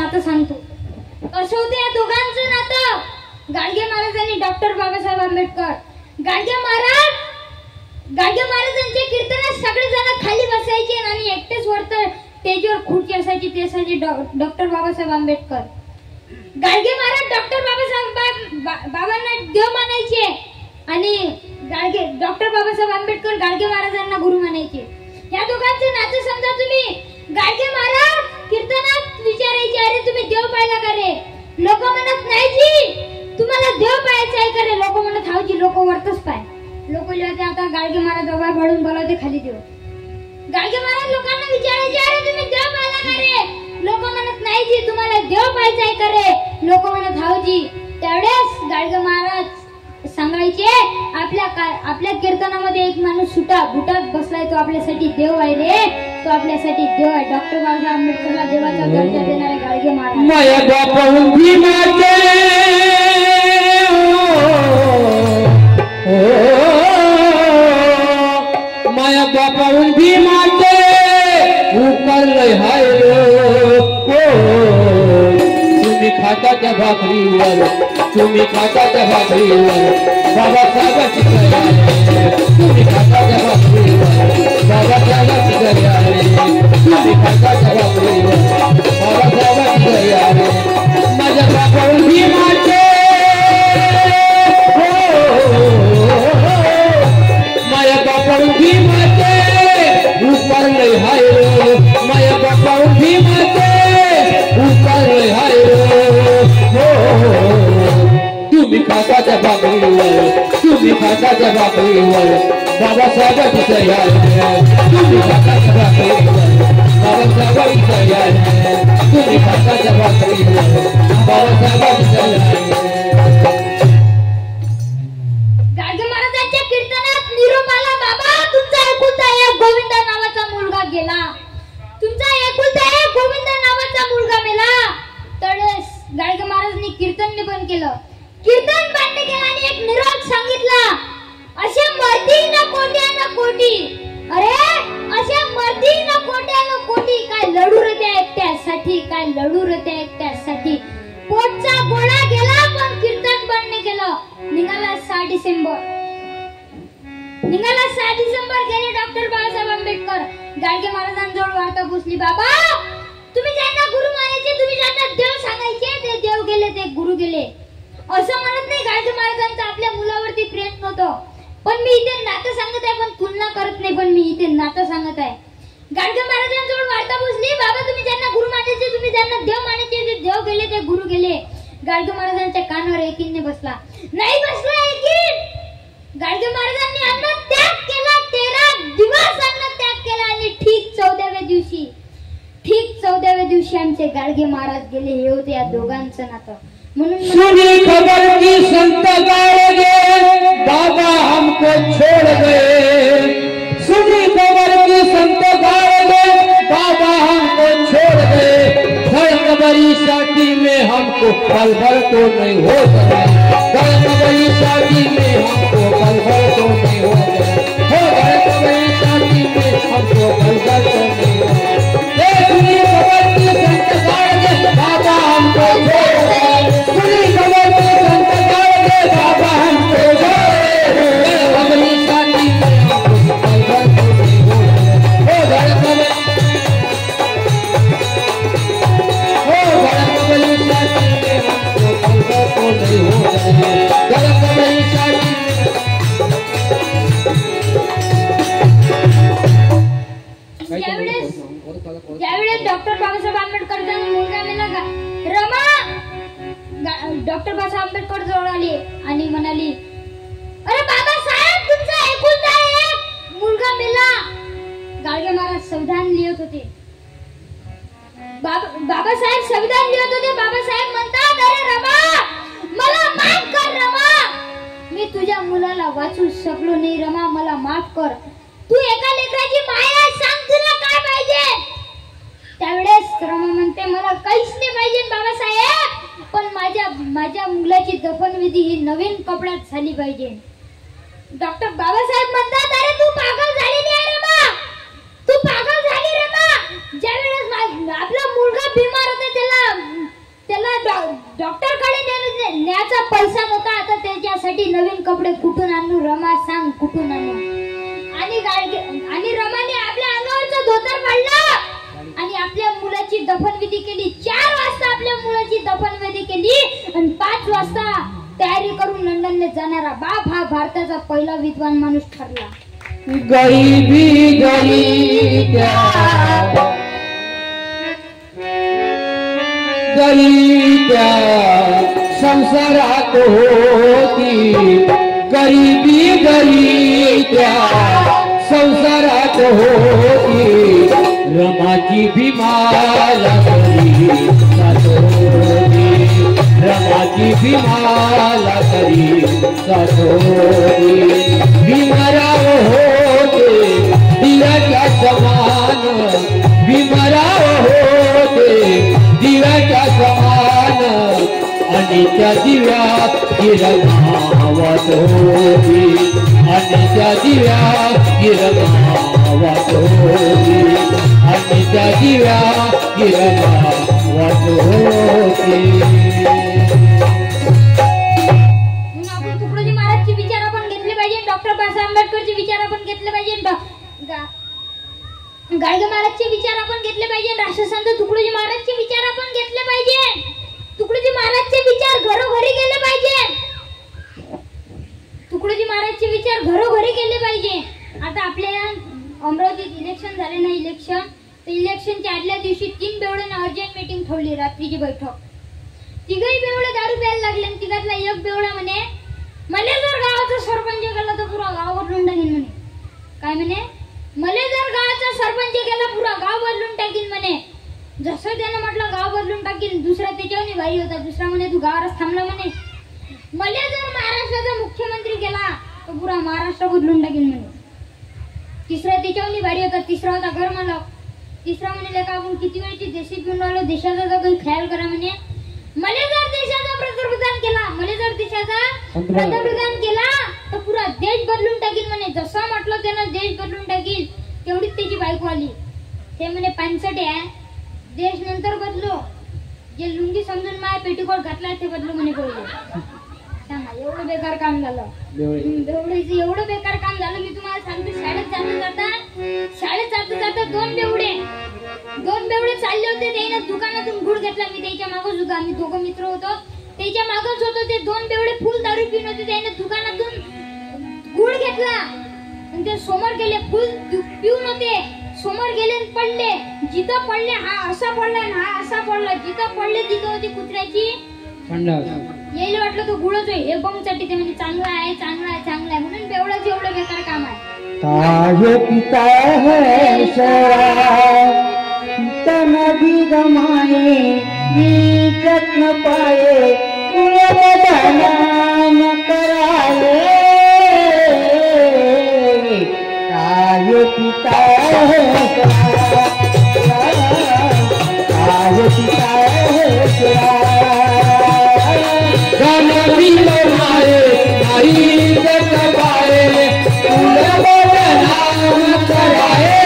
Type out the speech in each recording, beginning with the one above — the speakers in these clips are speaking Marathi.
नातं सांगतो. कसं होतं या दोघांचं नातं? गाडगे महाराज आणि डॉक्टर बाबासाहेब आंबेडकर. गाडगे महाराजांच्या कीर्तनात सगळे जण खाली बसायचे आणि एकटेच वरती स्टेजवर खुर्ची असायची, ते असायचे डॉक्टर बाबासाहेब आंबेडकर. गाडगे महाराज डॉक्टर बाबांना देव मानायचे आणि डॉक्टर बाबासाहेब आंबेडकर गाडगे महाराजांना गुरु मानायचे. या दोघांचे नाते समजा तुम्ही. गाडगे महाराज कीर्तनात विचारायचे, अरे तुम्ही देव पाहिला का रे? लोक म्हणत नाही जी, तुम्हाला देव पाहायचा आहे का रे? लोक म्हणत हाव जी, लोक वरतच पाय. लोक लिहायचे आता गाडगे महाराज बाबा भाडून बोलावते खाली देव. गाडगे महाराज लोकांना विचारायचे, अरे तुम्ही देव पाहिला का रे? लोक म्हणत नाही जी, तुम्हाला देव पाहायचा आहे का रे? लोक म्हणत हाव जी. त्यावेळेस गाडगे महाराज सांगायचे, आपल्या कीर्तनामध्ये एक माणूस बुटात बसलाय, तो आपल्यासाठी देव आहे रे, तो आपल्यासाठी देव आहे. डॉक्टर बाबासाहेब आंबेडकरला देवाचा दर्जा देणारे गाडगे महाराज. माया बापाहून भीमाचे माया बापाहून भीमाचे उकळलंय हाय तुम्ही खाताच्या भाकरीवर बाबासाहेबांची दया तुम्ही खाताच्या भाकरीवर बाबासाहेबांची दया तुम्ही खाताच्या भाकरीवर बाबासाहेबांची दया माझ्या बापाहून भीमाचे माया बापाहून भीमाचे उकळलंय हाय माया बापाहून भीमाचे उकळलंय हाय तुम्ही खाताच्या भाकरीवर बाबासाहेबांची दया तुम्ही खाताच्या भाकरीवर बाबासाहेबांची दया तुम्ही खाताच्या भाकरीवर बाबासाहेबांची दया. गाडगे महाराजांच्या कीर्तनात निरोप आला, बाबा तुमचा एकुलता एक गोविंदा नावाचा मुलगा गेला, तुमचा एकुलता एक गोविंदा नावाचा मुलगा मेला. त्यावेळेस गाडगे महाराजांनी कीर्तन बंद केलं, कीर्तन बंद केलं आणि एक निरोप सांगितला, असे मरती न कोटी, अरे असे मरती न कोटी, काय लढू रे त्या एकट्यासाठी, पोटचा गोळा गेला पण कीर्तन बंद केलं. निघाला 6 डिसेंबर गेले डॉक्टर बाबासाहेब आंबेडकर. गाडगे महाराजांजवळ वार्ता पुसली, बाबा तुम्ही ज्यांना गुरु मानायचे, तुम्ही ज्यांना देव सांगायचे, ते देव गेले, ते गुरु गेले. असं म्हणत नाही गाडगे महाराजांचं आपल्या मुलावरती प्रेम नव्हतं, पण मी इथे नातं सांगत आहे, पण तुलना करत नाही, पण मी इथे नातं सांगत आहे. गाडगे महाराजांजवळ वार्ता पुसली, बाबा तुम्ही ज्यांना गुरु मानायचे, तुम्ही ज्यांना देव मानायचे, ते देव गेले, ते गुरु गेले. गाडगे महाराजांच्या कानावर एकीने बसला, नाही बसला एकीन. गाडगे महाराजांनी अन्न त्याग केला, 13 दिवस अन्न त्याग केला आणि ठीक 14व्या दिवशी आमचे गाडगे महाराज गेले. हे होते या दोघांचं नातं. म्हणून सुनी खबर की संत गाड़गे बाबा हमको छोड़ गए, सुनी खबर की संत गाड़गे बाबा हमको छोड़ गए, बड़ी शादी में हमको पल भर तो नहीं हो सका, बड़ी शादी में हमको पल भर तो नहीं हो सका, बड़ी शादी में हमको पल भर तो नहीं हो सका. सुनी खबर की संत गाड़गे बाबा हमको छोड़ गए, सुनी खबर की संत गाड़गे बाबा हमको छोड़ गए, बड़ी शादी में हमको पल भर तो नहीं हो सका, ज्यावेळेस डॉक्टर बाबासाहेब आंबेडकरचा मुलगा मेला का, रमा डॉक्टर बाबासाहेब आंबेडकर जवळ आली आणि म्हणाली, अरे बाबासाहेब तुमचा एकुलता एक मुलगा मेला. गाडगे महाराज संविधान लिहित होते, बाबासाहेब संविधान लिहित होते. बाबासाहेब म्हणतात, अरे रमा मला माफ कर रमा, मी तुझ्या मुलाला वाचू शकलो नाही रमा, मला माफ कर. तू एका लेकराची माया, सांग तुला काय पाहिजे. त्यावेळेस रमा म्हणते, मला काहीच नाही पाहिजे बाबासाहेब, पण माझ्या मुलाची दफनविधी ही नवीन कपड्यात झाली पाहिजे. डॉक्टर बाबासाहेब म्हणतात, अरे तू पागल झालेली आहे रमा, तू पागल झाली रमा. ज्यावेळेस आपला मुलगा बिमार होता, त्याला डॉक्टरकडे न्यायचा पैसा नव्हता. आता त्याच्यासाठी नवीन कपडे कुठून आणू रमा सांग कुठून आणू. आणि रमाने आपल्या अंगावरचं धोतर काढलं आणि आपल्या मुलाची दफनविधी केली. 4 वाजता आपल्या मुलाची दफनविधी केली आणि 5 वाजता तयारी करून लंडनला जाणारा बाप हा भारताचा पहिला विद्वान माणूस ठरला. गरिबी गरी त्या संसारात होती. गरिबी गरी त्या संसारात होती. रमाची भीमाला करी साथ होती. रमाची भीमाला करी साथ होती. भीमराव होते दिव्याच्या समान. भीमराव होते दिव्याच्या समान. आणि त्या दिव्यात गिरमावत होती. आणि त्या दिव्यात गिरमावत होती. आणि त्या दिव्यात गिरमावत होती. आपण तुकडोजी महाराजचे विचार आपण घेतले पाहिजे. डॉक्टर बाबासाहेब आंबेडकरचे विचार आपण घेतले पाहिजे. गाडगे महाराजचे विचार आपण घेतले पाहिजे. राष्ट्रसंत तुकडोजी महाराजचे विचार आपण घेतले पाहिजे. तुकडोजी महाराजचे विचार घरोघरी गेले पाहिजे. तुकडोजी महाराजचे विचार घरोघरी गेले पाहिजे. आता आपल्या अमरावतीत इलेक्शन झाले ना. इलेक्शनच्या आदल्या दिवशी 3 बेवड्यानं अर्जंट मीटिंग ठेवली. रात्रीची बैठक. तिघही बेवडे दारू प्यायला लागले आणि तिघातला एक बेवडा म्हणे मला जर गावाचा सरपंच केला तर पुरा गाव बदलून टाकीन म्हणे. काय म्हणे मला जर गावाचा सरपंच केला पुरा गाव बदलून टाकीन म्हणे. जसं त्यानं म्हटलं गाव बदलून टाकीन. दुसरा त्याच्यावर भाई होता. दुसरा म्हणे तू गावावरच थांबला म्हणे. मला जर महाराष्ट्राचा मुख्यमंत्री केला तर पुरा महाराष्ट्र बदलून टाकीन म्हणे. तिसरा त्याच्यावर भारी होता. तिसरा होता घर मालक. तिसरा म्हणे का आपण किती वेळची देशी पिऊन राहिलो. देशाचा जर काही ख्याल करा म्हणे. मला जर देशाचा पंतप्रधान केला. मला जर देशाचा पंतप्रधान केला तर पुरा देश बदलून टाकीन म्हणे. जसं म्हटलं त्यानं देश बदलून टाकीन. तेवढीच त्याची बायको आली. ते म्हणे 65 आहे. देश नंतर बदलो. जे लुंगी समजून माय पेटीकोट घातला ते बदलू म्हणे पहिले. सांगा एवढं बेकार काम झालं. एवढं बेकार काम झालं. मी तुम्हाला सांगते शाळेत जाता 2 बेवडे चालले होते. त्याने दुकानातून गुळ घेतला. मी त्याच्या मागच होतो. आम्ही दोघं मित्र होतो. त्याच्या मागच होतो. ते 2 बेवडे फुल दारू पिऊन होते. त्याने दुकानातून गुळ घेतला आणि ते समोर गेले. फुल पिऊन होते. समोर गेले आणि पडले. जिथं पडले हा असा पडला आणि हा असा पडला. जिथं पडले तिथं होती कुत्र्याची यायला वाटलं तो गुळच आहे. हे बमसाठी ते म्हणजे चांगला आहे चांगला आहे चांगला आहे म्हणून बेवडाचं एवढं बेकार काम आहे. ताज पिता है तन भी गमाए इज्जत न पाए बदनाम कराए. ताज पिता है ताज पिता है धन भी गमाए इज्जत न पाए बदनाम कराए.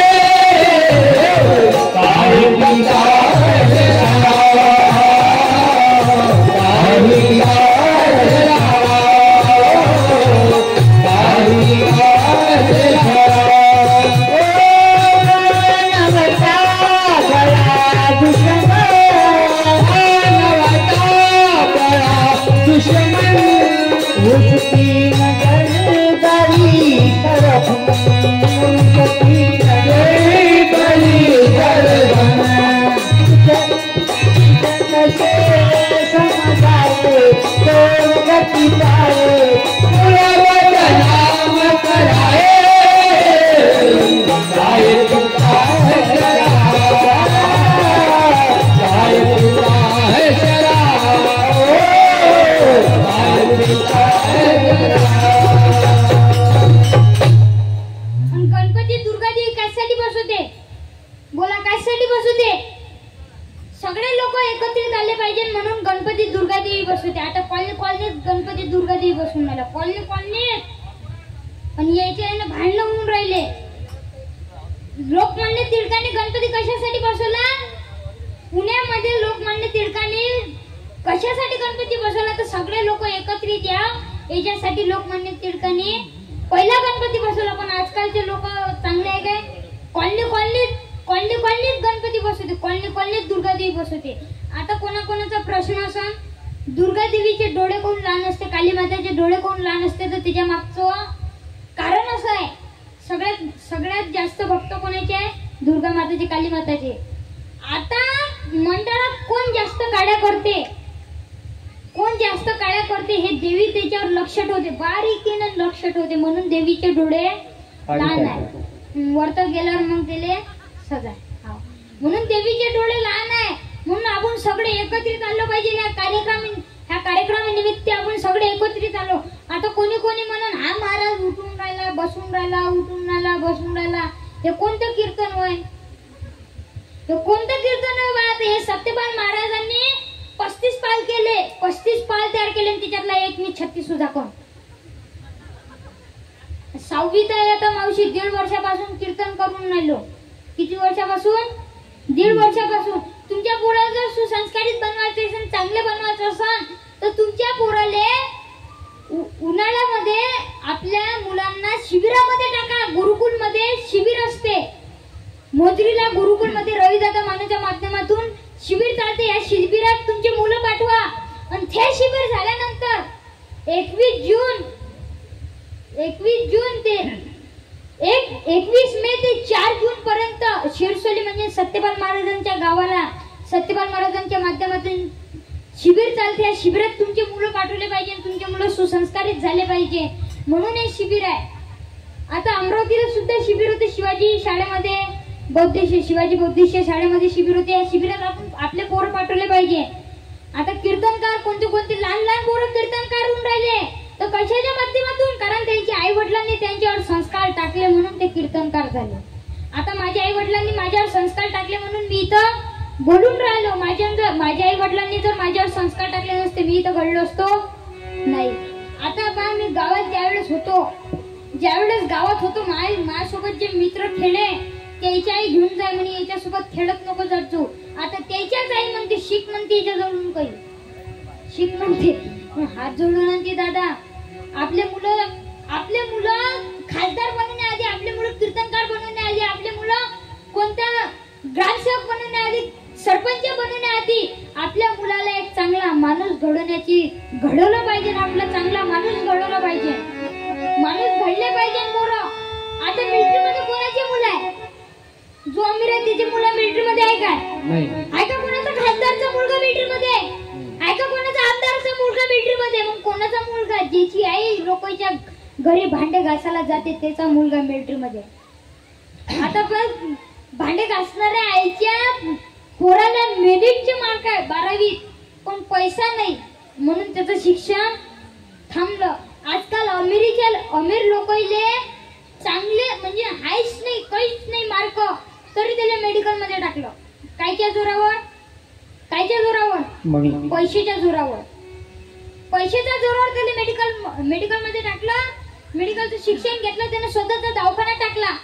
लोकमान्य टिळकांनी गणपती कशासाठी बसवला? पुण्यामध्ये लोकमान्य टिळकांनी कशा एकत्रित या याच्यासाठी लोकमान्य टिळकांनी पहिला गणपती बसवला. पण आजकालचे लोक चांगले आहे काय, कॉलनीत गणपती बसवते, कॉलनीत दुर्गादेवी बसवते. आता कोणाकोणाचा प्रश्न असा, दुर्गा देवीचे डोळे कोण लहान असते, काली माताचे डोळे कोण लहान असते, तर त्याच्या मागचं कारण असं आहे, सगळ्यात जास्त भक्त कोणाचे आहे, दुर्गा माताचे, काली माताचे. आता मंडळात कोण जास्त काड्या करते हे देवी त्याच्यावर लक्ष ठेवते, बारीकीनं लक्ष ठेवते, म्हणून देवीचे डोळे लहान आहे. वरत गेल्यावर मग त्याले सजाय, म्हणून देवीचे डोळे लहान आहे. म्हणून आपण सगळे एकत्रित आलो पाहिजे. ह्या कार्यक्रमानिमित्त आपण सगळे एकत्रित आलो. आता कोणी म्हणून हा महाराज उठून राहिला, बसून राहिला, उठून राहिला, बसून राहिला, हे कोणतं कीर्तन होय, हे कोणतं कीर्तन होय बा. हे सत्यपाल महाराजांनी 35 पाल केले, 35 पाल तयार केले, त्याच्यातला एक मी 36 सुद्धा कोण 6वीत आहे आता मावशी. 1.5 वर्षापासून कीर्तन करून राहिलो. किती वर्षापासून? 1.5 वर्षापासून. तुमच्या पोराला जर सुसंस्कारित बनवायचे असेल, चांगले बनवायचे असेल, तर तुमच्या पोराले उन्हाळ्यामध्ये आपल्या मुलांना शिबिरामध्ये टाका. गुरुकुलमध्ये शिबिर असते, मोजरीला गुरुकुलमध्ये रविदादा मानेच्या माध्यमातून शिबिर चालते. या शिबिरात तुमची मुलं पाठवा. आणि ते शिबिर झाल्यानंतर 21 जून ते 21 मे ते 4 जून पर्यंत शिरसोली म्हणजे सत्यपाल महाराजांच्या गावाला सत्यपाल महाराजांच्या माध्यमातून शिबिर चालते. या शिबिरात तुमची मुलं पाठवले पाहिजे, तुमचे मुलं सुसंस्कारित झाले पाहिजे, म्हणून हे शिबिर आहे. आता अमरावतीला सुद्धा शिबिर होते, शिवाजी शाळेमध्ये, शिवाजी बौद्धिस्ट शाळेमध्ये शिबिर होते. या शिबिरात आपण आपले पोरं पाठवले पाहिजे. आता कीर्तनकार कोणते लहान पोरं कीर्तनकार होऊन राहिले, तर कशाच्या माध्यमातून? कारण त्यांच्या आई वडिलांनी त्यांच्यावर संस्कार टाकले म्हणून ते कीर्तनकार झाले. आता माझ्या आई वडिलांनी माझ्यावर संस्कार टाकले म्हणून मी इथं बोलून राहिलो. माझ्या आई वडिलांनी जर माझ्यावर संस्कार टाकले नसते, मी इथं घडलो असतो नाही. आता पहा, मी गावात ज्यावेळेस गावात होतो, माझ्यासोबत जे मित्र खेळे, त्याच्या आई घेऊन जाय म्हणे, याच्यासोबत खेळत नको जातो. आता त्याच्याच आई म्हणते, शिक म्हणते, याच्याजवळून काही शिक म्हणते. हात जोडून आणते, दादा आपले मुलं खासदार बनवण्याआधी, आपले मुलं कीर्तनकार बनवण्याआधी, आपले मुलं कोणत्या ग्रामसेवक बनवण्याआधी, सरपंच बनवण्याआधी आपल्या मुलाला एक चांगला माणूस घडवलं पाहिजे. आपला चांगला माणूस घडवला पाहिजे, माणूस घडले पाहिजे पोरं. आता मिलिटरीमध्ये कोणाची मुलं आहे? जो अमीर आहे त्याची मुलं मिलिटरीमध्ये आहे काय? आहे का कोणाचा खासदारचा मुलगा मिलिटरीमध्ये आहे का? कोणाचा आमदारचा मुलगा मिलिटरीमध्ये? मग कोणाचा मुलगा? ज्याची आई लोकांच्या घरी भांडे घासायला जाते त्याचा मुलगा मिलिटरीमध्ये. आता पण भांडे घासणाऱ्या आईच्या पोराला मेरिटचे मार्क आहे 12वीत, पण पैसा नाही म्हणून त्याचं शिक्षण थांबलं. आजकाल अमीर लोकांले चांगले म्हणजे हायच नाही, काहीच नाही मार्क, तरी त्याला मेडिकल मध्ये टाकलं. कायच्या जोरावर? पैशाच्या जोरावर त्याला मेडिकल मध्ये टाकलं. मेडिकलचं शिक्षण घेतलं, त्याने स्वतःचा दवाखाना टाकला.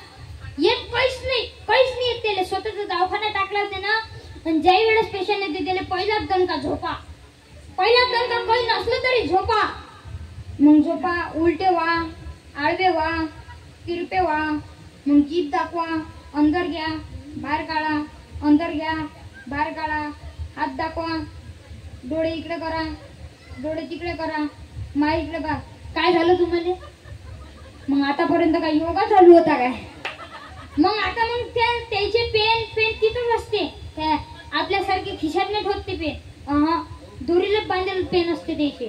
काहीच नाही येत त्याला. स्वतःचा दवाखाना टाकला त्यानं. आणि ज्याही वेळेस पेशंट येते त्याला पहिलाच दणका झोपा, काही नसलं तरी झोपा. मग झोपा, उलटे व्हा, आडवे व्हा, तिरपे व्हा, मग जीभ दाखवा, अंदर घ्या, बाहेर काढा, अंदर घ्या, बाहेर काढा, हात दाखवा, डोळे इकडे करा, डोळे तिकडे करा, माय इकडे बा. काय झालं तुम्हाला? मग आतापर्यंत काय योगा चालू होता काय? मग आता त्याचे पेन तिथंच असते. आपल्यासारखे खिशात नाही ठेवत ते पेन, दोरीला बांधलेलं पेन असते त्याचे.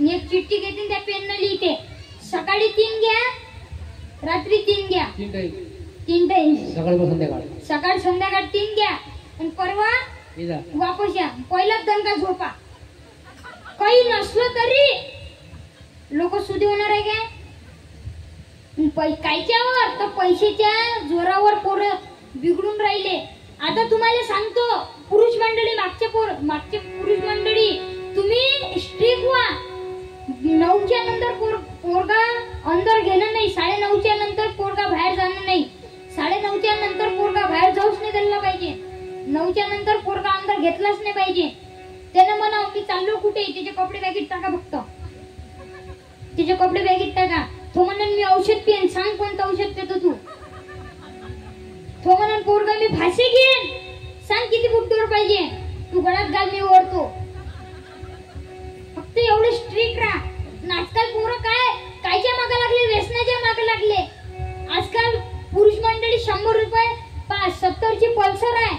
एक चिठ्ठी घेते, त्या पेननं लिहिते, सकाळी 3 घ्या, रात्री 3 घ्या, 3 टाइम, सकाळ संध्याकाळ 3 घ्या, आणि परवा वापस या. पहिला दणका झोपा. काही नसलं तरी लोक सुधी होणार आहे काय? कायच्यावर? तर पैशाच्या जोरावर पोरं बिघडून राहिले. आता तुम्हाला सांगतो, पुरुष मंडळी, मागचे पुरुष मंडळी, तुम्ही स्ट्रिक व्हा. 9च्या नंतर पोरगा अंदर घेणं नाही, 9:30च्या नंतर पोरगा बाहेर जाणं नाही, 9:30च्या नंतर पोरगा बाहेर जाऊच नाही दिला पाहिजे, 9च्या नंतर पोरगा अंदर घेतलाच नाही पाहिजे. त्यानं म्हणा मी चाललो कुठे, त्याचे कपडे बॅगेत टाका फक्त. तिचे कपडे बॅगेत टाका. तो म्हणून मी औषध पिन. सांग कोणतं औषध पितो तू? तो म्हणून पोरगा मी फाशी घेईन. सांग किती बुट्टीवर पाहिजे? तू गळ्यात घाल, मी ओढतो. फक्त एवढे स्ट्रिक्ट राहा. आजकाल पोरं कायच्या मागे लागले? व्यसनाच्या मागे लागले. आजकाल पुरुष मंडळी 100 रुपये 70ची पल्सर आहे,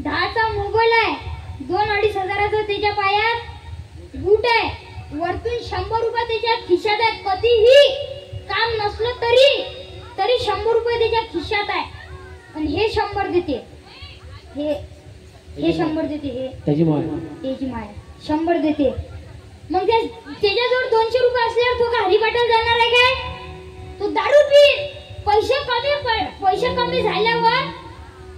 10चा मोबाईल आहे, 2-2.5 हजाराचा त्याच्या पायात बूट आहे, वरतून 100 रुपये त्याच्या खिशात आहे. कधीही काम नसलं तरी 100 रुपये त्याच्या खिशात आहे. आणि हे 100 देते, हे 100 देते, हे त्याची माय 100 देते. मग त्याच्याजवळ 200 रुपये असल्यावर तो हरिपाठाला जाणार आहे काय? तो दारू पी. पैसे कमी झाल्यावर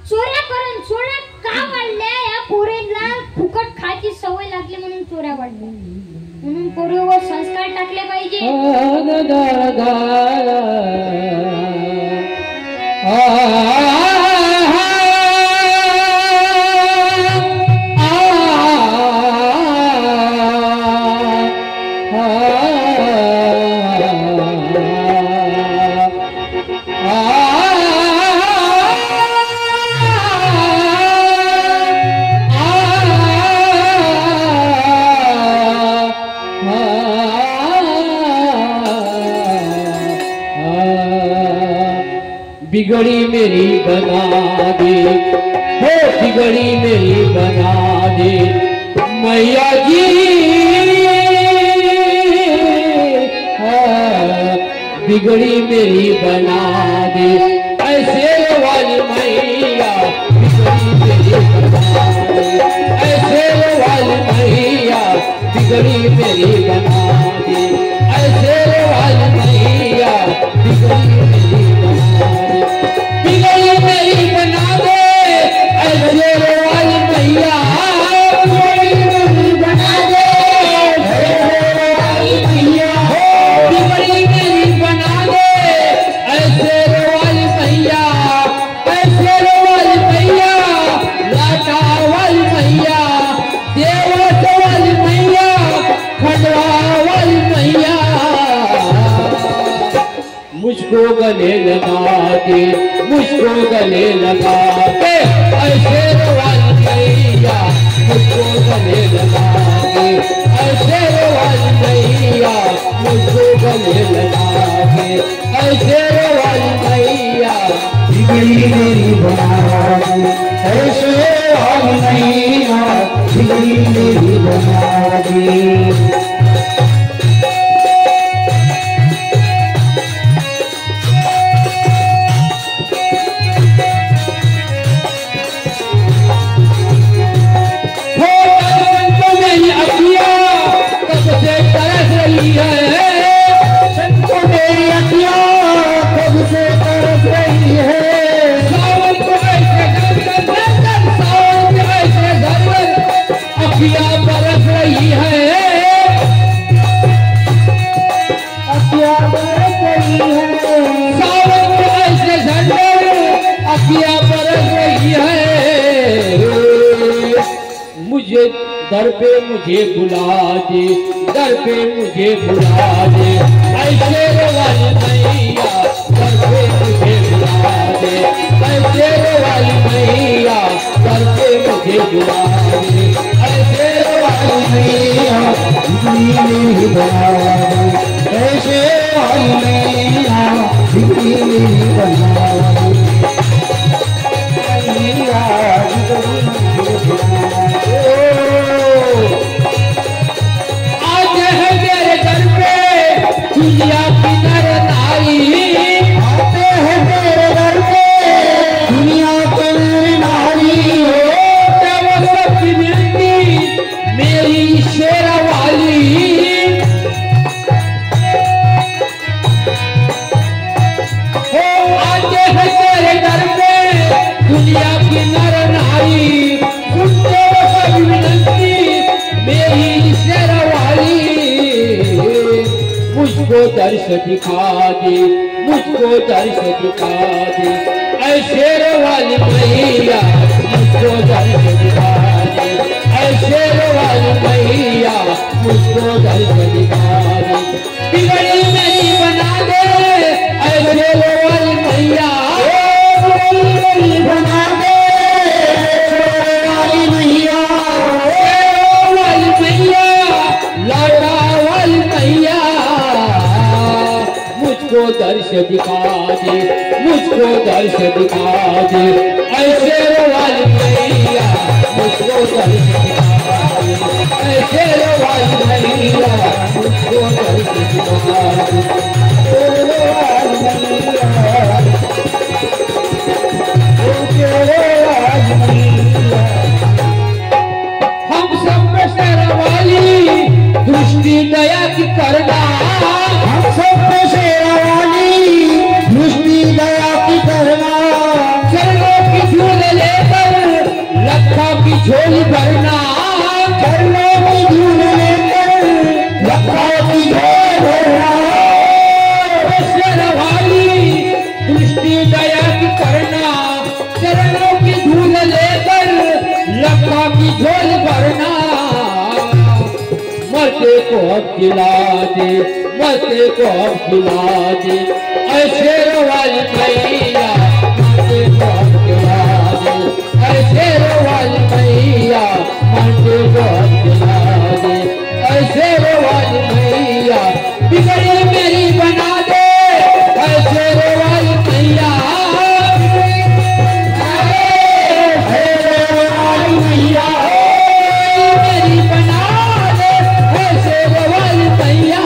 चोऱ्या करून. चोऱ्या का वाढल्या? या पोरेला फुकट खायची सवय लागली म्हणून चोऱ्या वाढल्या. म्हणून पोरीवर संस्कार टाकले पाहिजे. बिगड़ी मेरी बना दे, हो बिगड़ी मेरी बना दे मैया जी, बिगड़ी मेरी बना दे। ऐसे वाली मैया बिगड़ी मेरी बना दे, ऐसे वाली मैया बिगड़ी मेरी बना दे, ऐसे वाली मैया बिगड़ी मेरी बना दे, बिगड़ी मेरी बना दे। ऐसे वाली मैया बिगड़ी मेरी बना दे, ऐसे वाली मैया बिगड़ी मेरी बना दे, ऐसे वाली मैया, ऐसे वाली मैया, लाटा वाली मैया, देवत वाली मैया, खंडवा वाली मैया, मुझको गले लगा के, मुझको गले लगा के, ऐसे वाली मैया, मुझको गले लगा के, ऐसे वाली मैया, मुझको गले लगा के, ऐसे वाली मैया बिगड़ी मेरी बना दे, ऐसे वाली मैया बिगड़ी मेरी बना दे। मुझे दर पे मुझे बुला दे, दर पे मुझे बुला दे, ऐसे वाली मैया दर पे मुझे बुला दे, ऐसे वाली मैया दर पे मुझे बुला दे, ऐसे वाली मैया बिगड़ी बना दे, ऐसे वाली मैया बिगड़ी बना दे, आज है मेरे घर पे दुनिया की नर नारी, आते हैं मेरे घर पे दुनिया की नर नारी, हो सब मिलती मेरी शेरा वाली, हो आते हैं तेरे घर पे दुनिया की नर नारी, सुनते हो सब विनती मेरी शेरा वाली, मुझको दर्श दिखा दे, मुझको दर्श दिखा दे, ऐ शेर वाली मैया मुझको दर्श दिखा दे, ऐसे वाली मैया मुझको दर्श दिखा दे, बिगड़ी नहीं बना दे, ऐसे वाली मैया बिगड़ी बना दे, वाली मैया लाडा वाली मैया मुझको दर्श दिखा दे, मुझको दर्श दिखा दे, ऐसे वाली मैया मुझको दर्श दिखा दे, ऐसे वाली मैया मुझको दर्श दिखा दे, हम सब शेर वाली दृष्टि दया की करना, हम सब शेर वाली दृष्टि दया की करना, चरणों की झूल लेकर लखों की झोली भरना, चरणों की झूल लेकर लखों की झोली भरना, शेर वाली दृष्टि दया की करना, चरणों की झूल लेकर लखों की झोली भरना, मरते को अब खिला दे, मरते को अब खिला दे, ऐसे वाली मैया मरते को अब खिला दे, ऐसे वाली मैया मरते को अब खिला दे, ऐसे वाली मैया बिगड़ी मेरी बना दे, ऐसे वाली मैया मेरी बना दे, ऐसे वाली मैया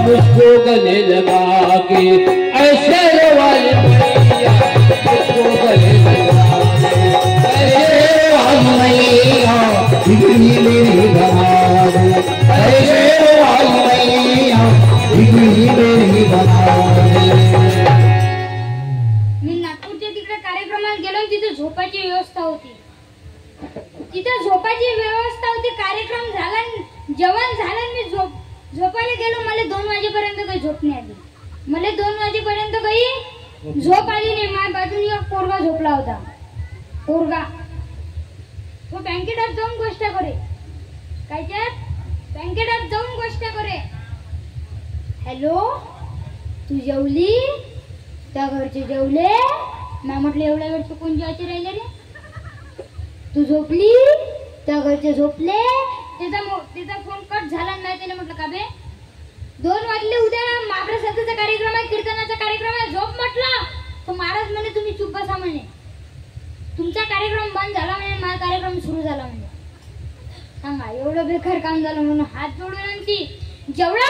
मुझको गले लगा के, ऐसे वाली मैया मुझको गले लगा के, ऐसे वाली मैया बिगड़ी मेरी बना दे, ऐसे वाली मैया बिगड़ी मेरी बना दे। मी नागपूरच्या तिकडे कार्यक्रमाला गेलो, तिथे झोपाची व्यवस्था होती, तिथे झोपाची व्यवस्था होती, कार्यक्रम झाला, जेवण झालं, मी झोपायला गेलो, मला 2 वाजेपर्यंत काही झोप नाही आली, मला 2 वाजेपर्यंत काही झोप आली नाही, माझ्या बाजूने एक पोरगा झोपला होता, पोरगा तो बँकेटात जाऊन गोष्ट करे, कायच्यात बँकेटात जाऊन गोष्ट करे, हॅलो तू जेवली, त्या घरचे जेवले, मी म्हटलं एवढ्या वेळ तू कोण जेवायचे राहिले रे, तू झोपली, त्या घरचे झोपले, त्याचा फोन कट झाला नाही, त्याने म्हटलं का बे 2 वाजले, उद्या महाप्रसादाचा कार्यक्रम आहे, कीर्तनाचा कार्यक्रम आहे, झोप म्हटलं, तो महाराज म्हणे तुम्ही चुप बसा म्हणे, तुमचा कार्यक्रम बंद झाला म्हणे, माझा कार्यक्रम सुरू झाला म्हणे, सांगा एवढं बेकार काम झालं म्हणून हात जोडून आणती, जेवढा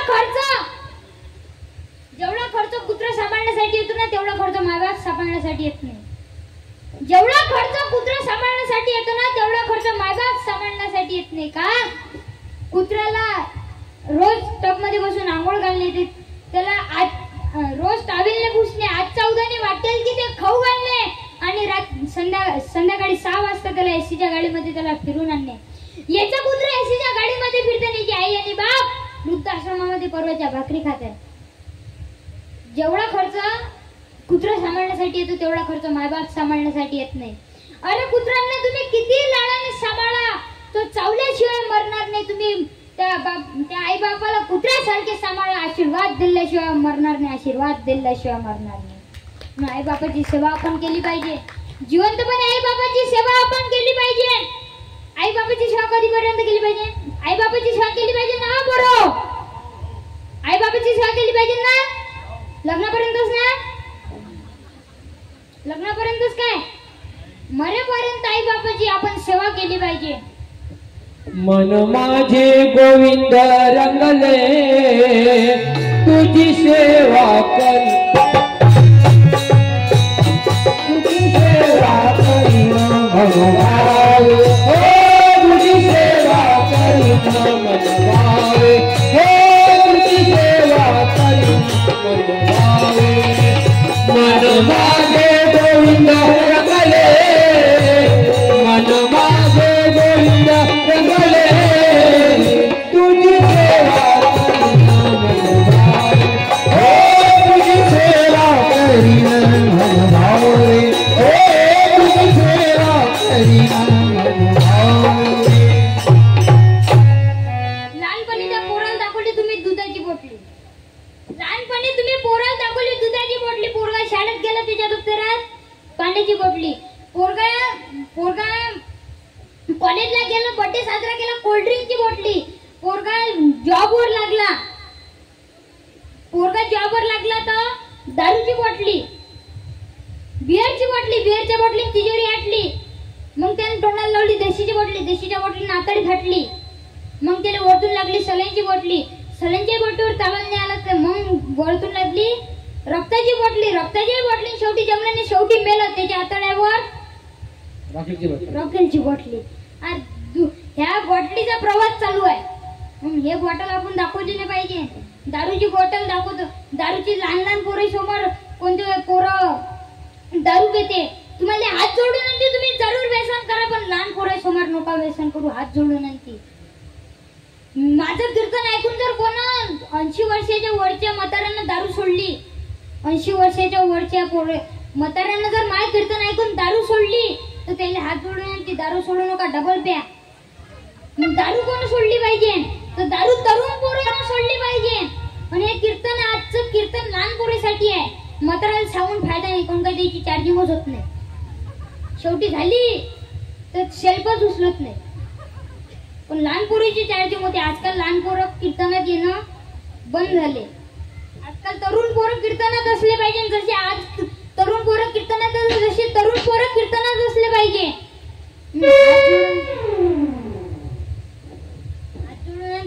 खर्च कुत्रा सांभाळण्यासाठी येतो ना, तेवढा खर्च मायबाप सांभाळण्यासाठी येत नाही, जेवढा खर्च कुत्रा सांभाळण्यासाठी येतो ना, तेवढा खर्च मायबाप सांभाळण्यासाठी येत नाही, का कुत्र्याला रोज टब मध्ये बसून आंघोळ घालणे येते, त्याला रोज टावेलने पुसणे, आजचा उद्याने वाटेल की ते खाऊ घालणे, आणि संध्याकाळी 6 वाजता त्याला एसीच्या गाडीमध्ये त्याला फिरून आणणे, याचा कुत्रा एसीच्या गाडीमध्ये फिरते नाही, आई आणि बाप वृद्धाश्रमामध्ये परवाच्या भाकरी खात आहे, जेवढा खर्च कुत्रा सांभाळण्यासाठी येतो तेवढा खर्च मायबाप सांभाळण्यासाठी येत नाही, अरे कुत्र्यांना तुम्ही किती लाडाने सांभाळा, तो चावल्याशिवाय मरणार नाही, तुम्ही त्या आई बापाला कुत्र्यासारखे सांभाळा, आशीर्वाद दिल्याशिवाय मरणार नाही, आशीर्वाद दिल्याशिवाय मरणार नाही, आई बापाची सेवा आपण केली पाहिजे, जिवंतपणे आई बापाची सेवा आपण केली पाहिजे, आई बापाची सेवा कधीपर्यंत केली पाहिजे, आई बापाची सेवा केली पाहिजे ना, बरो आई बापाची सेवा केली पाहिजे ना, लग्नापर्यंतच ना, लग्नापर्यंतच काय, मरेपर्यंत आई बापाची आपण सेवा केली पाहिजे। मन माझे गोविंद रंगले तुझी सेवा कर, तुझी सेवा करी मन भावे, हो तुझी सेवा करी मन भावे, हो तुझी सेवा करी मन भावे। मन माझे गोविंद रंगले, मन माझे गोविंद रंगले, तुझी सेवा करी मन भावे, हो तुझी सेवा करी मन भावे, हो तुझी सेवा करी मन कॉलेजला गेलो, बर्थडे साजरा केला, कोल्ड्रिंकची बॉटली. पोरगा जॉबवर लागला, तर दारूची बॉटली, बिअरची बॉटली तिजोरी आटली. मग त्याने तोंडाला लावली देशीच्या बॉटली नाताडी फाटली. मग त्याला वरतून लागली सलाईनची बॉटलीच्या बॉटलीवर ताबा नाही आला तर मग वरतून लागली रक्ताची बॉटली. शेवटी जमल्याने शेवटी मेलं त्याच्या आतड्यावर रॉकेलची बॉटली. ह्या बॉटलीचा प्रवास चालू आहे. हे बॉटल आपण दाखवली नाही पाहिजे. दारूची बॉटल दाखवतो, दारूची लहान पोरं समोर कोणते पोरं दारू पिते. तुम्हाला हात जोडून आणते, तुम्ही जरूर व्यसन करा, पण लहान पोरं समोर नका व्यसन करू. हात जोडून आणते. माझं कीर्तन ऐकून जर कोणा 80 वर्षाच्या वरच्या म्हाताऱ्यांना दारू सोडली, 80 वर्षाच्या वरच्या म्हाताऱ्यांना जर माझं कीर्तन ऐकून दारू सोडली तर त्याला हात जोडून आणते. दारू सोडू नका, डबल प्या. दारू कोण सोडली पाहिजे? तर दारू तरुण पोरांना सोडली पाहिजे. आणि हे कीर्तन, आजचं कीर्तन लहान पोरीसाठी आहे. म्हाताऱ्याला सांगून फायदा नाही, कोण काही त्याची चार्जिंगच होत नाही. शेवटी झाली तर शेल्फच उचलत नाही. पण लहान पोरीची चार्जिंग होते. आजकाल लहान पोरं कीर्तनात येणं बंद झाले. आजकाल तरुण पोरं कीर्तनात असले पाहिजे. जसे आज तरुण पोरं कीर्तनात, जसे तरुण पोरं कीर्तनात असले पाहिजे.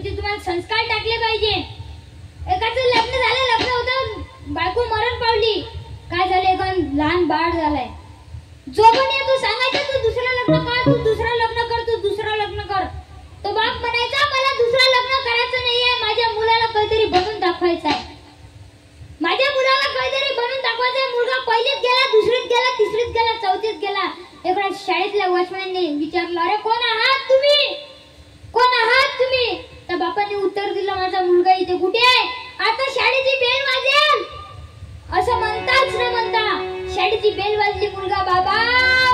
तुम्हाला संस्कार टाकले पाहिजे. एकाचं लग्न होतं, बायको मरण पावली, काय झालं? एका लहान बाळ झालाय. जो पण येतो सांगायचं तू दुसरं लग्न कर, तू दुसरं लग्न कर. तो बाप म्हणायचा मला दुसरं लग्न करायचं नाहीये, माझ्या मुलाला काहीतरी बनवून दाखवायचं आहे. मुलगा पहिलीत गेला, दुसरीत गेला, तिसरीत गेला, चौथीत गेला. एका शाळेतल्या वॉचमॅनने विचारलं, अरे कोण आहात तुम्ही? त्या बापाने उत्तर दिलं, माझा मुलगा इथे. कुठे आहे? आता शाळेची बेल वाजेल. असं म्हणताच न म्हणता शाळेची बेल वाजली. मुलगा बाबा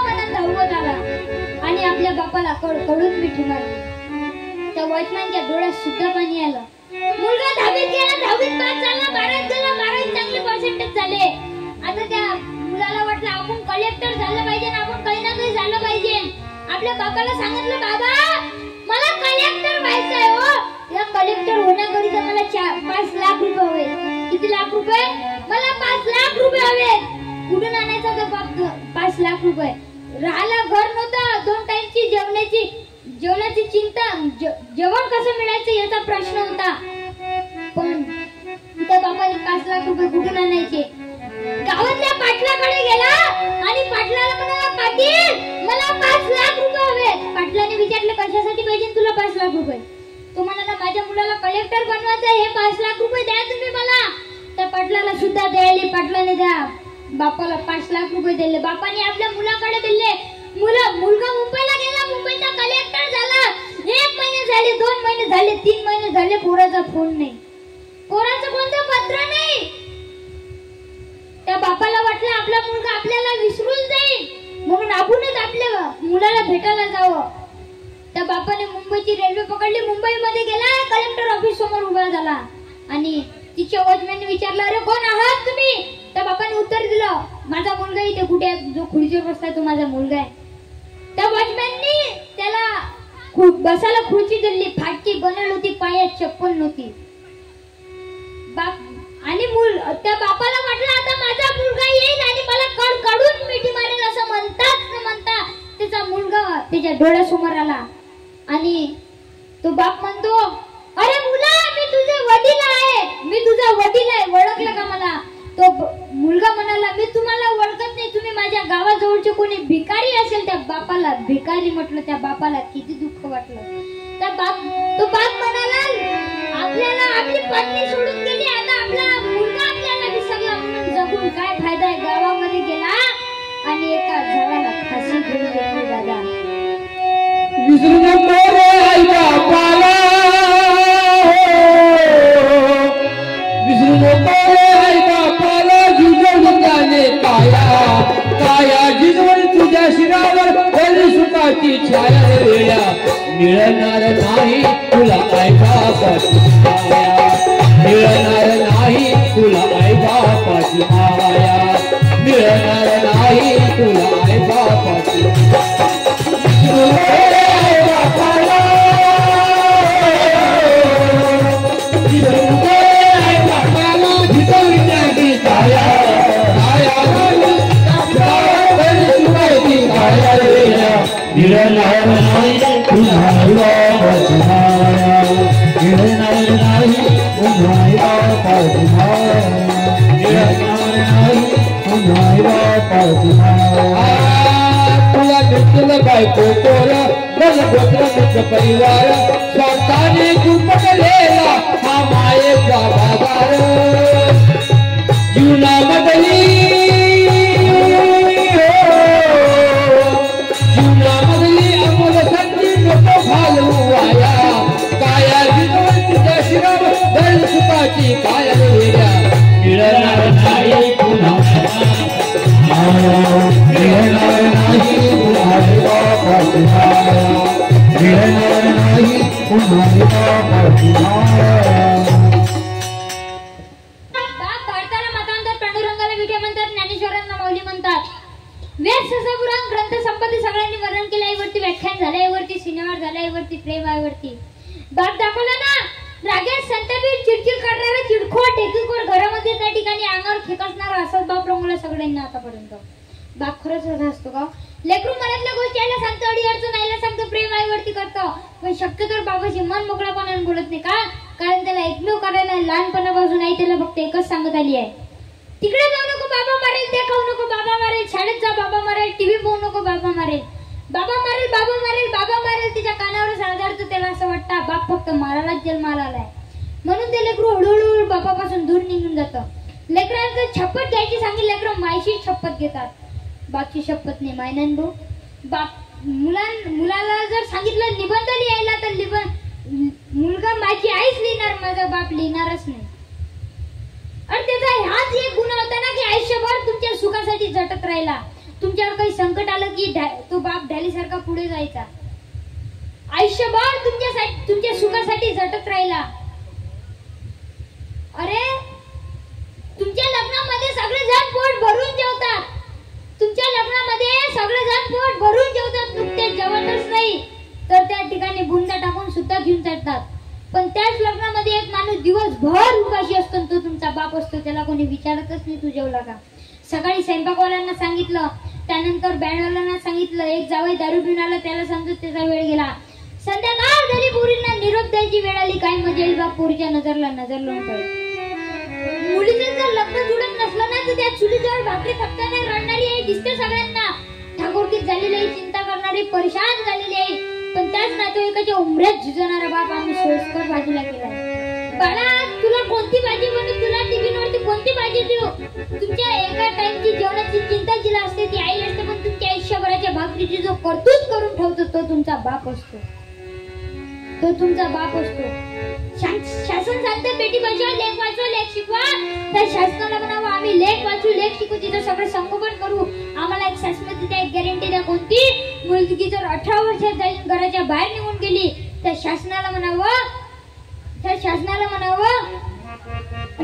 म्हणून धावत आला आणि आपल्या बापाला कडून मिठी मारली. त्या वॉचमॅनच्या डोळ्यात सुद्धा पाणी आलं. मुलगा 10वीत गेला, 10वीत पास झाला, 12वीत गेला, 12वीत चांगले पर्सेंटेज झाले. आता त्या मुलाला वाटलं आपण कलेक्टर झालं पाहिजे, आपण काही ना काही झालं पाहिजे. आपल्या बापाला सांगितलं, बाबा मला कलेक्टर व्हायचं आहे. हो, या कलेक्टर होण्याकरिता मला 5 लाख रुपये हवे. किती लाख रुपये? मला 5 लाख रुपये हवे. कुठून आणायचा तो बाप 5 लाख रुपये? राहायला घर नव्हतं, 2 टाइमची जेवणाची चिंता, जेवण कसं मिळायचं याचा प्रश्न होता. पण त्या बापाने 5 लाख रुपये कुठून आणायचे? गावातल्या पाटलाकडे गेला आणि पाटलाला म्हणाला, पाटील मला 5 लाख रुपये हवे. पाटलाने विचारलं, कशासाठी पाहिजे तुला 5 लाख रुपये? तो म्हणाला, माझ्या मुलाला कलेक्टर बनवायचं आहे, हे 5 लाख रुपये द्या तुम्ही मला. त्या पाटलाला सुद्धा द्यायले. पाटलाने द्या बापाला 5 लाख रुपये दिले. बापाने आपल्या मुलाकडे दिले. मुलगा मुंबईला गेला, मुंबईचा कलेक्टर झाला. 1 महिने झाले, 2 महिने झाले, 3 महिने झाले, पोराचा फोन नाही, पोराचं कोणतं पत्र नाही. त्या बापाला वाटलं आपला मुलगा आपल्याला विसरून जाईल, म्हणून आपणच आपल्या मुलाला भेटायला जावं. त्या बापाने मुंबईची रेल्वे पकडली, मुंबईमध्ये गेला, कलेक्टर ऑफिस समोर उभा झाला आणि तिच्या वॉचमॅनने विचारलं, अरे कोण आहात तुम्ही? त्या बापाने उत्तर दिलं, माझा मुलगा इथे. कुठे आहे? जो खुर्चीवर बसलाय तो माझा मुलगा आहे. त्या वॉचमॅननी त्याला बसायला खुर्ची दिली, फाटकी बनवली होती, पायात चप्पल नव्हती. आणि त्या बापाला वाटलं आता माझा मुलगा येईल आणि मला कडकडून मिठी मारेल. असं म्हणताच न म्हणता त्याचा मुलगा त्याच्या डोळ्यासमोर आला आणि तो बाप म्हणतो, अरे मुला मी तुझा वडील आहे, ओळखलं का मला? तो मुलगा म्हणाला, मी तुम्हाला ओळखत नाही, तुम्ही माझ्या गावाजवळचे कोणी भिकारी असेल. त्या बापाला भिकारी म्हटलं. त्या बापाला किती दुःख वाटलं. तो बाप म्हणाला, आपल्याला आपली पत्नी सोडून गेली, आता आपला मुलगा आपल्याला विसरला, म्हणून जगून काय फायदा आहे? गावामध्ये गेला आणि एका झाडाला फाशी घेऊन घेतली. दादा विसरू नको रे आई बापाला, विसरू नको रे आई बापाला. जिजवली त्याने काया जिजवली तुझ्या शिरावर, ओली सुखाची छाया वेळा. मिळणार नाही तुला आई बापाची माया, मिळणार नाही तुला आई बापाची माया, मिळणार नाही तुला आई बापाची माया. गोपोर दलगोत्र मित्र परिवार स्वार्थाने गुंफलेला हा मायेचा बाजार जीवनामधली अमोल संधी नको घालू वाया काया विनोद तुझ्या शिरावर दल सुखाची काय वेड्या मिळणार नाही पुन्हा मिळणार नाही पुन्हा मिळणार नाही पुन्हा भारताला मतांतर पांडुरंगाला विखे म्हणतात ज्ञानेश्वरांना माऊली म्हणतात वेद ससापुराण ग्रंथ संपत्ती सगळ्यांनी वर्णन केलं यावरती व्याख्यान झालं यावरती सिनेमा झाला यावरती प्रेम यावरती बाप दाखवला ना रागेत संतबीर चिडचिड करणारा चिडखोर टेकीखोर घरामध्ये त्या ठिकाणी अंगावर खेकसणारा असाच बाप रंगला सगळ्यांना आतापर्यंत बाप खरंच असा असतो का लेकरू मनातल्या गोष्टी आयला सांगतो अडी अडचण आयला सांगतो प्रेम आईवरती करतो पण शक्यतो बाबाची मन मोकळापणाने बोलत नाही का कारण त्याला एकमेव करायला लहानपणापासून आई त्याला फक्त एकच सांगत आली आहे तिकडे जाऊ नको बाबा मारेल ते खाऊ नको बाबा मारेल शाळेत जा बाबा मारेल टीव्ही पाहू नको बाबा मारेल बाबा मारेल बाबा मारेल बाबा मारेल तिच्या कानावर साधारतो त्याला असं वाटतं बाप फक्त मारायलाच जन्माला आलाय म्हणून ते लेकरू हळूहळू बापापासून दूर निघून जातं लेकरांचं शपथ घ्यायची सांगितलं लेकरं मायची शपथ घेतात बापची शपथ नाही मायनन भाऊ बाप मुलाला जर सांगितलं निबंध लिहायला तर मुलगा माझी आईच लिहिणार माझा बाप लिहिणारच नाही आणि त्याचा हाच एक गुन्हा होता ना की आयुष्यभर तुमच्या सुखासाठी झटत राहिला तुमच्यावर काही संकट आलं की तो बाप ढालीसारखा पुढे जायचा आयुष्यभर तुमच्या सुखासाठी झटत राहिला अरे तुमच्या लग्नामध्ये सगळे जण पोट भरून जेवतात तुमच्या लग्नामध्ये सगळे जण पोट भरून जेवतात नुकते जेवतच नाही तर त्या ठिकाणी बुंदा टाकून सुद्धा घेऊन जातात पण त्याच लग्नामध्ये एक माणूस दिवसभर उपाशी असतो तो तुमचा बाप असतो त्याला कोणी विचारतच नाही तू जेवला का सकाळी स्वयंपाकवाल्यांना सांगितलं त्यानंतर बँडवाल्यांना सांगितलं एक जावई दारू पिऊन आला त्याला समजत त्याचा वेळ गेला संध्याकाळ झाली पोरींना निरोप द्यायची वेळ आली काय मजा येईल बाप पोरीच्या नजर लावून पडेल मुलीचं जर लग्न जुळत नसलं ना तर त्या चुलीजवळ भाकरी थकताना रडणारी आहे दिसते सगळ्यांना ठाकूरकीत झालेली आहे चिंता करणारी परेशान झालेली आहे पण त्याच नातेवाईकाच्या उमऱ्यात झुजणारा बाप आम्ही सोयीस्कर बाजूला केला बाळा तुला कोणती भाजी बनवू तुला टिफिनवरती कोणती भाजी देऊ तुमच्या एका टाइमची जेवणाची चिंता जिला असते ती आई असते पण तुमच्या आयुष्यभराच्या भाकरीची जो कर्तृत्व करून ठेवतो तो तुमचा बाप असतो तो तुमचा बाप असतो शासन सांगते बेटी बचाव लेख वाचवा लेख शिकवा तर शासनाला म्हणावं आम्ही लेख वाचू लेख शिकू तिथं सगळं संगोपन करू आम्हाला एक शासनाची द्या एक गॅरंटी द्या कोणती मुलगी जर 18 वर्षात जाईल घराच्या बाहेर निघून गेली तर शासनाला म्हणावं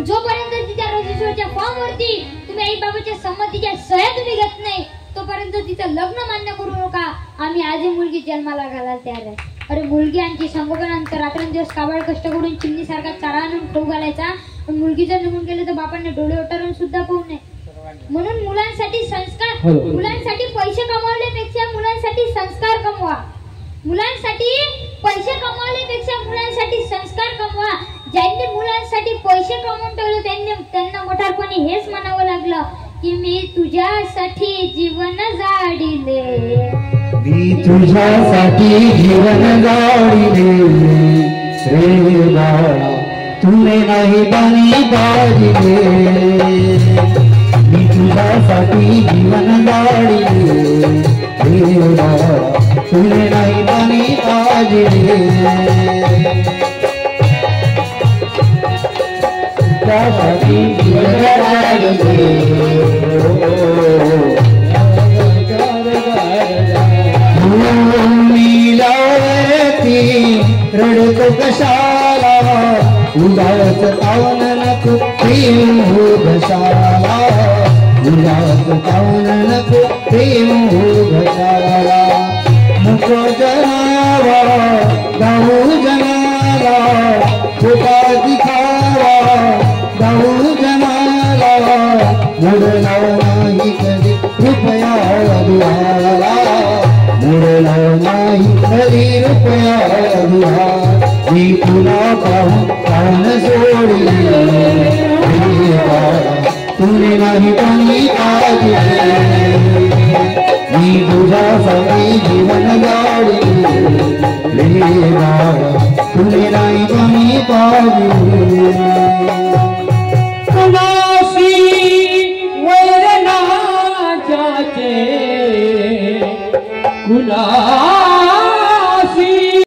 जोपर्यंत तिच्या रजिस्टरच्या फॉर्म वरती तुम्ही आई बाबाच्या संमतीच्या सह्या तुम्ही घेत नाही तोपर्यंत तिचं लग्न मान्य करू नका आम्ही आजही मुलगी जन्माला घालायला तयार आहे अरे मुलगी आणखी संगोपनानंतर रात्रंदिवस काबाड कष्ट करून चिमणीसारखा चारा आणून खाऊ घालायचा पण मुलगी जर निघून गेली तर बापांनी डोळे ओटारून सुद्धा पाहू नये म्हणून मुलांसाठी पैसे कमवल्यापेक्षा मुलांसाठी संस्कार कमवा मुलांसाठी पैसे कमवल्यापेक्षा मुलांसाठी संस्कार कमवा ज्यांनी मुलांसाठी पैसे कमवून ठेवले त्यांना मोठारपणी हेच म्हणावं लागलं की मी तुझ्यासाठी जीवन जाडिले मी तुझ्यासाठी जीवन जाडिले रे बाळा तुने नाही पाणी पाजिले मी तुझ्यासाठी जीवन जाडिले रे बाळा तुने नाही पाणी पाजिले तुझ्यासाठी जीवन जाडिले रडतो कशाला उदास तावन नको प्रेम हो घशाला उदास तावन नको प्रेम हो घशाला मुको जनावा गाऊ जनाला खोटा दिखावा गाऊ जनाला मुडला नाही कधी कृपया दुहाला मुडला नाही कधी रुपया मी तुला पाहून सोडले तुने नाही पाणी पाहिजे मी तुझ्यासाठी जीवन गाडी तुले नाही कमी पावी